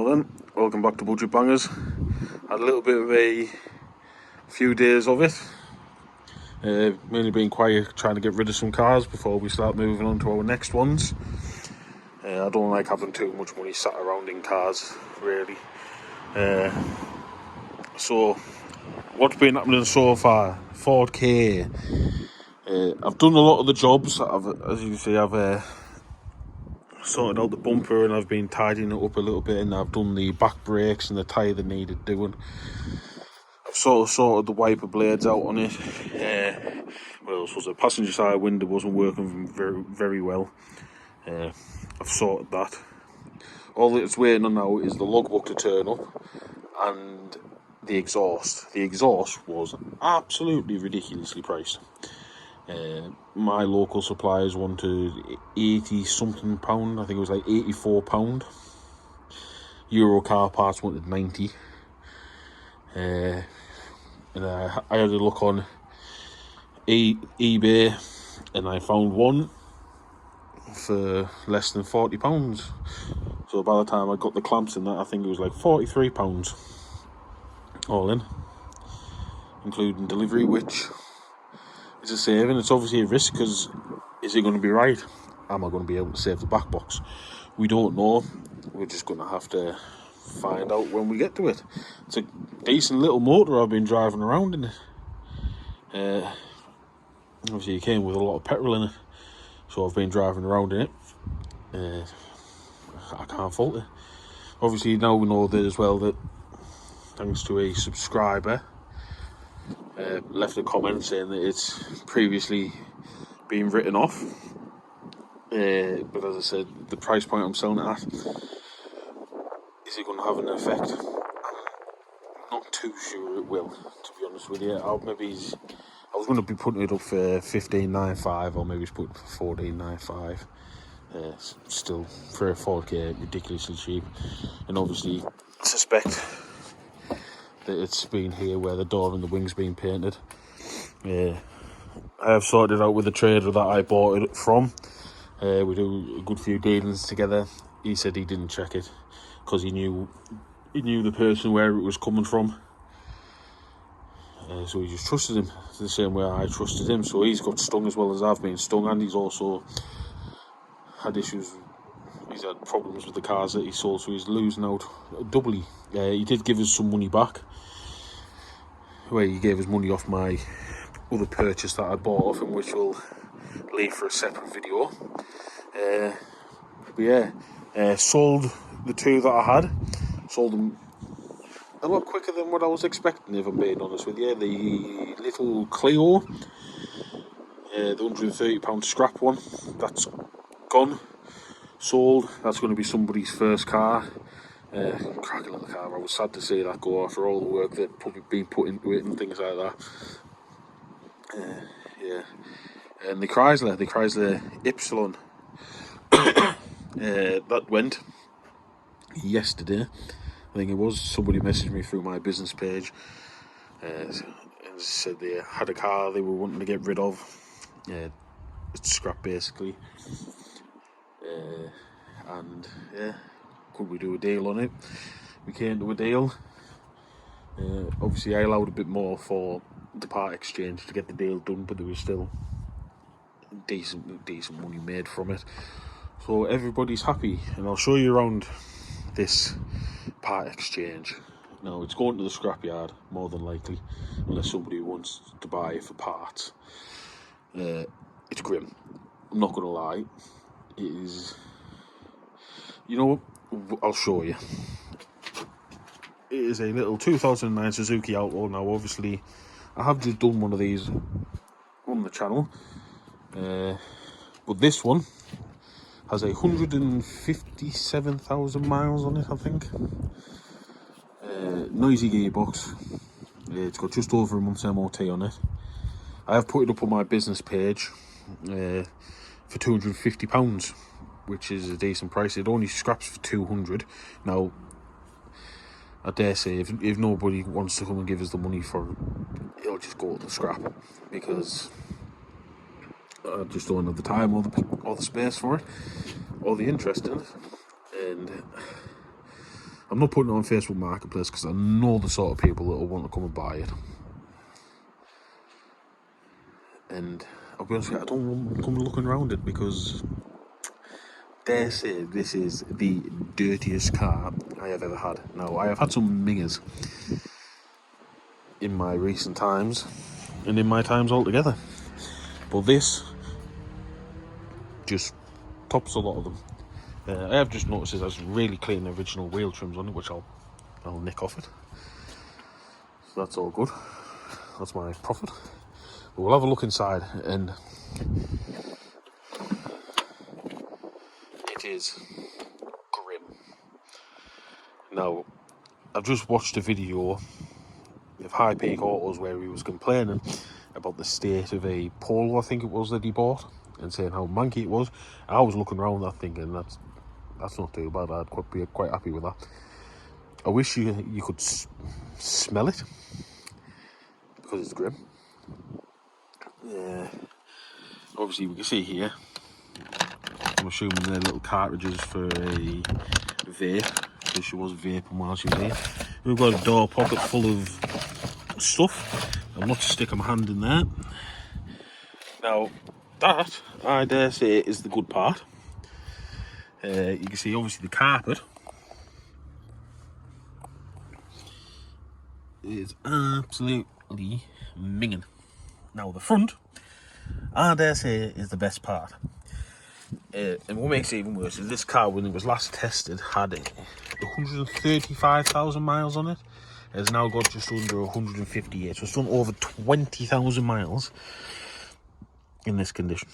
then, welcome back to Budget Bangers. Had a little bit of a few days of it. Mainly being quiet, trying to get rid of some cars before we start moving on to our next ones. I don't like having too much money sat around in cars, really. So, what's been happening so far? Ford Ka. I've done a lot of the jobs. As you can see, I've sorted out the bumper and I've been tidying it up a little bit, and I've done the back brakes and the tyre that needed doing. I've sort of sorted the wiper blades out on it. What else was it? Passenger side window wasn't working very well. I've sorted that. All that's waiting on now is the logbook to turn up and the exhaust. The exhaust was absolutely ridiculously priced. My local suppliers wanted £80 something. I think it was like £84. Euro Car Parts wanted 90. And I had a look on eBay, and I found one for less than £40. So by the time I got the clamps in that, I think it was like £43 all in, including delivery, which is a saving. It's obviously a risk, because is it going to be right? Am I going to be able to save the back box? We don't know. We're just going to have to find out when we get to it. It's a decent little motor I've been driving around in it. Obviously it came with a lot of petrol in it, so I've been driving around in it. I can't fault it. Obviously now we know that as well, that thanks to a subscriber left a comment saying that it's previously been written off, but as I said, the price point I'm selling it at, is it going to have an effect? I'm not too sure it will, to be honest with you. I was going to be putting it up for $15.95, or maybe put it for $14.95. Still, for a Ford Ka, ridiculously cheap. And obviously suspect that it's been here where the door and the wing's been painted. I have sorted it out with the trader that I bought it from. We do a good few dealings together. He said he didn't check it because he knew the person where it was coming from. So he just trusted him the same way I trusted him. So he's got stung as well as I've been stung, and he's also had issues. He's had problems with the cars that he sold, so he's losing out doubly. He did give us some money back, where he gave us money off my other purchase that I bought off him, which will leave for a separate video. Sold the two that I had. Sold them a lot quicker than what I was expecting, if I'm being honest with you. The little Clio, the £130 scrap one, that's gone. Sold. That's going to be somebody's first car. Cracking little car. I was sad to see that go after all the work that been put into it and things like that. And the Chrysler Ypsilon, that went yesterday. I think it was. Somebody messaged me through my business page and said they had a car they were wanting to get rid of. It's scrap basically. Could we do a deal on it? We came to a deal. Obviously I allowed a bit more for the part exchange to get the deal done, but there was still decent money made from it. So everybody's happy, and I'll show you around this part exchange. Now, it's going to the scrapyard more than likely, unless somebody wants to buy it for parts. It's grim. I'm not going to lie. It is. You know what? I'll show you. It is a little 2009 Suzuki Outlaw. Now, obviously, I have just done one of these on the channel, but this one has 157,000 miles on it, I think. Noisy gearbox. It's got just over a month's MOT on it. I have put it up on my business page for £250, which is a decent price. It only scraps for £200. Now, I dare say, if nobody wants to come and give us the money for it, it'll just go to the scrap, because I just don't have the time or the space for it, or the interest in it. And I'm not putting it on Facebook Marketplace because I know the sort of people that will want to come and buy it. And I'll be honest with you, I don't want to come looking around it because, dare say, this is the dirtiest car I have ever had. Now, I have had some mingers in my recent times and in my times altogether, but this just tops a lot of them. I have just noticed it has really clean original wheel trims on it, which I'll nick off it. So that's all good. That's my profit. But we'll have a look inside, and it is grim. Now, I've just watched a video of High Peak Autos where he was complaining about the state of a Polo, I think it was, that he bought, and saying how manky it was. I was looking around that thinking that's not too bad. I'd be quite happy with that. I wish you could smell it because it's grim. Yeah. Obviously, we can see here, I'm assuming they're little cartridges for a vape, because she was vaping while she was here. We've got a door pocket full of stuff. I'm not sticking my hand in there. Now, that, I dare say, is the good part. You can see, obviously, the carpet is absolutely minging. Now, the front, I dare say, is the best part. And what makes it even worse is this car, when it was last tested, had 135,000 miles on it. It has now got just under 158. So it's done over 20,000 miles in this condition.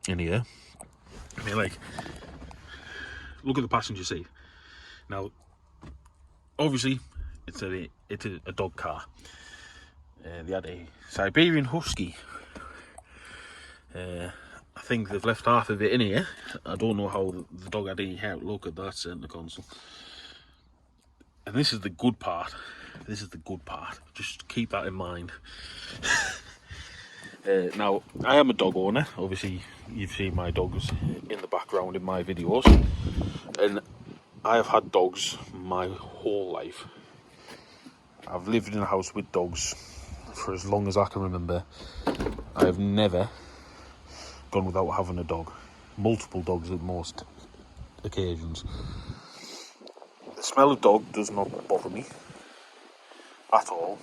In here. I mean, like, look at the passenger seat. Now, obviously, it's a dog car. They had a Siberian Husky. I think they've left half of it in here. I don't know how the dog had any hair. Look at that centre console. And this is the good part. This is the good part. Just keep that in mind. Now, I am a dog owner. Obviously, you've seen my dogs in the background in my videos. And I have had dogs my whole life. I've lived in a house with dogs for as long as I can remember. I have never gone without having a dog. Multiple dogs at most occasions. The smell of dog does not bother me at all.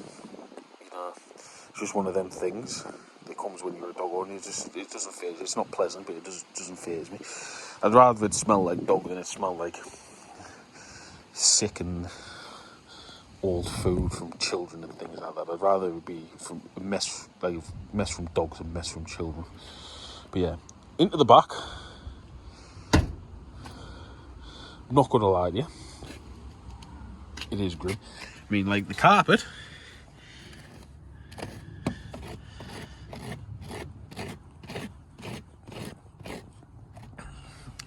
You know, it's just one of them things that comes when you're a dog owner. It doesn't faze. It's not pleasant, but it doesn't faze me. I'd rather it smell like dog than it smell like sick and old food from children and things like that. I'd rather it be from mess from dogs and mess from children. But yeah, into the back. I'm not gonna lie to you, it is grim. I mean, like, the carpet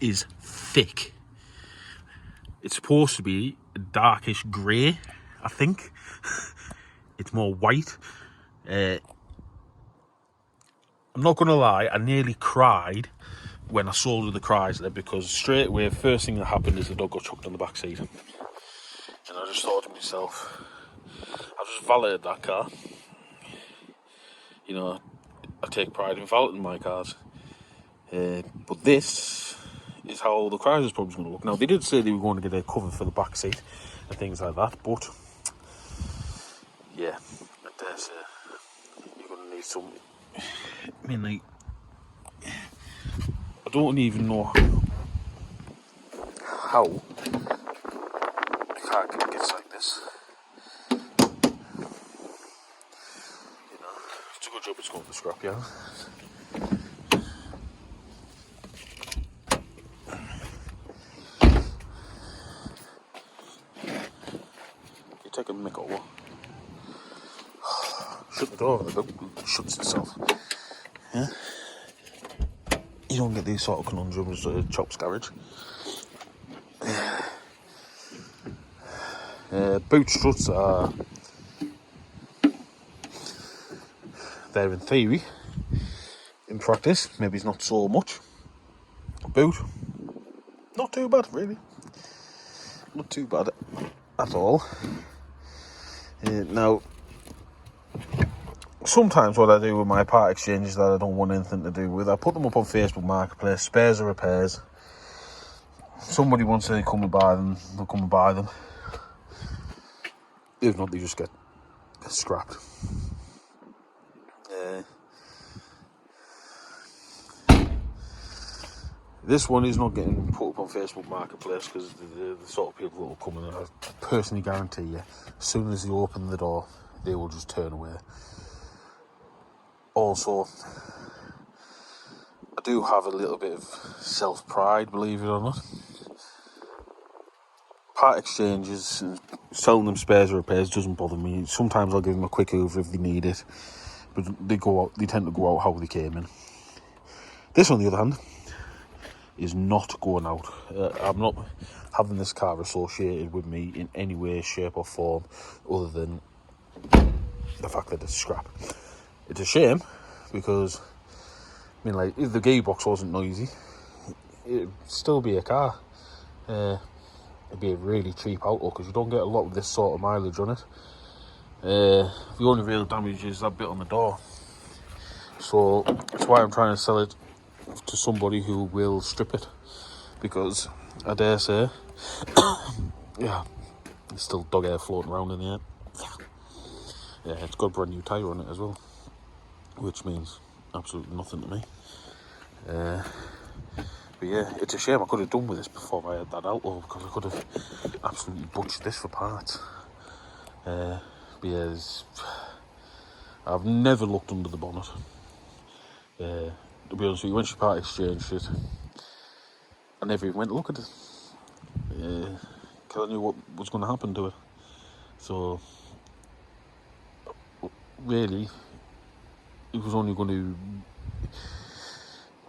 is thick. It's supposed to be a darkish grey, I think. It's more white. I'm not going to lie, I nearly cried when I saw the Chrysler, because straight away, first thing that happened is the dog got chucked on the back seat. And I just thought to myself, I've just valeted that car. You know, I take pride in valeting my cars. But this is how the Chrysler's probably going to look. Now, they did say they were going to get a cover for the back seat and things like that, but yeah, I dare say you're going to need some. I mean, like, I don't even know how a car gets like this. You know, it's a good job it's going to the scrapyard. You take a mick or what? Shut the door, it shuts itself. Yeah? You don't get these sort of conundrums at Chops Garage. Boot struts are there in theory. In practice, maybe it's not so much. Boot, not too bad really. not too bad at all. Now, sometimes what I do with my part exchanges that I don't want anything to do with, I put them up on Facebook Marketplace, spares or repairs. Somebody wants to come and buy them, they'll come and buy them. If not, they just get scrapped. This one is not getting put up on Facebook Marketplace because the sort of people that will come in, I personally guarantee you, as soon as they open the door, they will just turn away. Also, I do have a little bit of self-pride, believe it or not. Part exchanges and selling them spares or repairs doesn't bother me. Sometimes I'll give them a quick over if they need it, but they tend to go out how they came in. This, on the other hand, is not going out. I'm not having this car associated with me in any way, shape or form other than the fact that it's scrap. It's a shame because, I mean, like, if the gearbox wasn't noisy, it'd still be a car. It'd be a really cheap outlook because you don't get a lot of this sort of mileage on it. The only real damage is that bit on the door. So that's why I'm trying to sell it to somebody who will strip it, because I dare say, yeah, there's still dog hair floating around in the air. Yeah, it's got a brand new tyre on it as well, which means absolutely nothing to me. But yeah, it's a shame. I could have done with this before I had that outlaw, because I could have absolutely butchered this for parts. But yeah, I've never looked under the bonnet. To be honest with you, when she part exchanged it, I never even went to look at it. Because I knew what was going to happen to it. So, really, it was only going to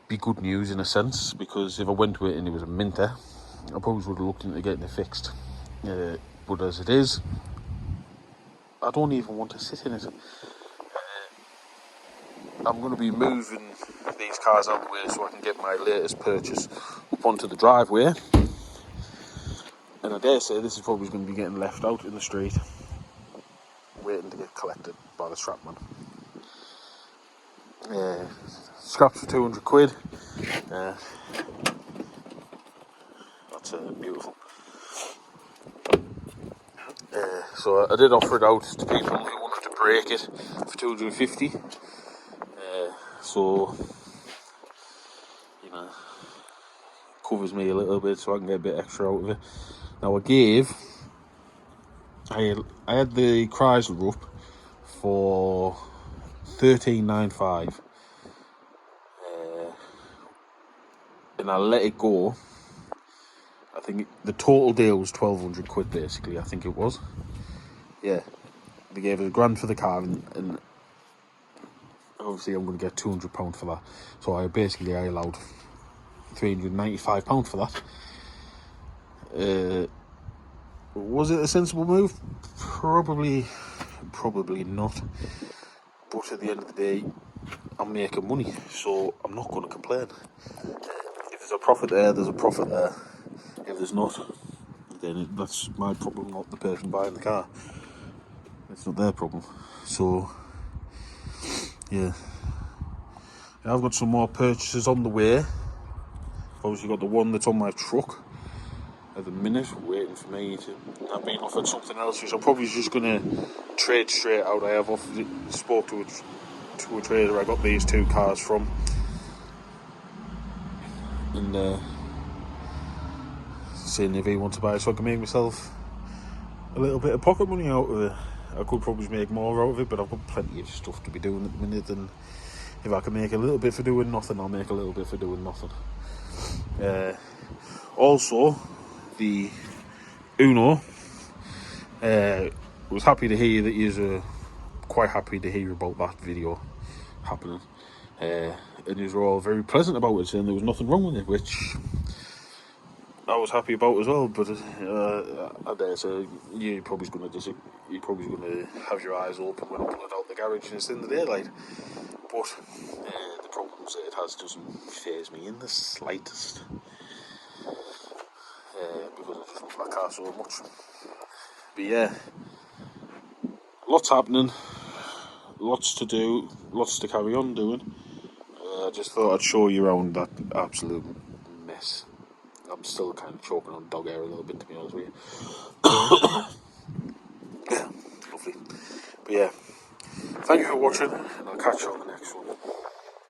be good news in a sense, because if I went to it and it was a Minter, I probably would have looked into getting it fixed. But as it is, I don't even want to sit in it. I'm going to be moving these cars out of the way so I can get my latest purchase up onto the driveway. And I dare say this is probably going to be getting left out in the street, waiting to get collected by the strapman. Scraps for 200 quid. That's beautiful. So I did offer it out to people who wanted to break it for 250. So, you know, covers me a little bit so I can get a bit extra out of it. Now I had the Chrysler up for $13.95, and I let it go. I think the total deal was 1,200 quid basically. I think it was. Yeah, they gave us £1,000 for the car, and obviously I'm going to get £200 for that. So I allowed £395 for that. Was it a sensible move? Probably not. But at the end of the day, I'm making money, so I'm not going to complain. If there's a profit there, there's a profit there. If there's not, then that's my problem, not the person buying the car. It's not their problem. So, yeah. I've got some more purchases on the way. I've obviously got the one that's on my truck at the minute, waiting for me to. I've been offered something else, which I'm probably just going to trade straight out. I have spoke to a trader I got these two cars from, and seeing if he wants to buy it so I can make myself a little bit of pocket money out of it. I could probably make more out of it, but I've got plenty of stuff to be doing at the minute, and if I can make a little bit for doing nothing, I'll make a little bit for doing nothing. Also, the Uno, was happy to hear that you're quite happy to hear about that video happening, and you were all very pleasant about it, saying there was nothing wrong with it, which I was happy about as well. But I dare say you're probably going to have your eyes open when I pull it out the garage and it's in the daylight. But the problems that it has doesn't faze me in the slightest. because I just love that car so much. But yeah, lots happening, lots to do, lots to carry on doing. I just thought I'd show you around that absolute mess. I'm still kind of choking on dog hair a little bit, to be honest with you. Yeah, lovely. But yeah, thank you for watching, and I'll catch you on the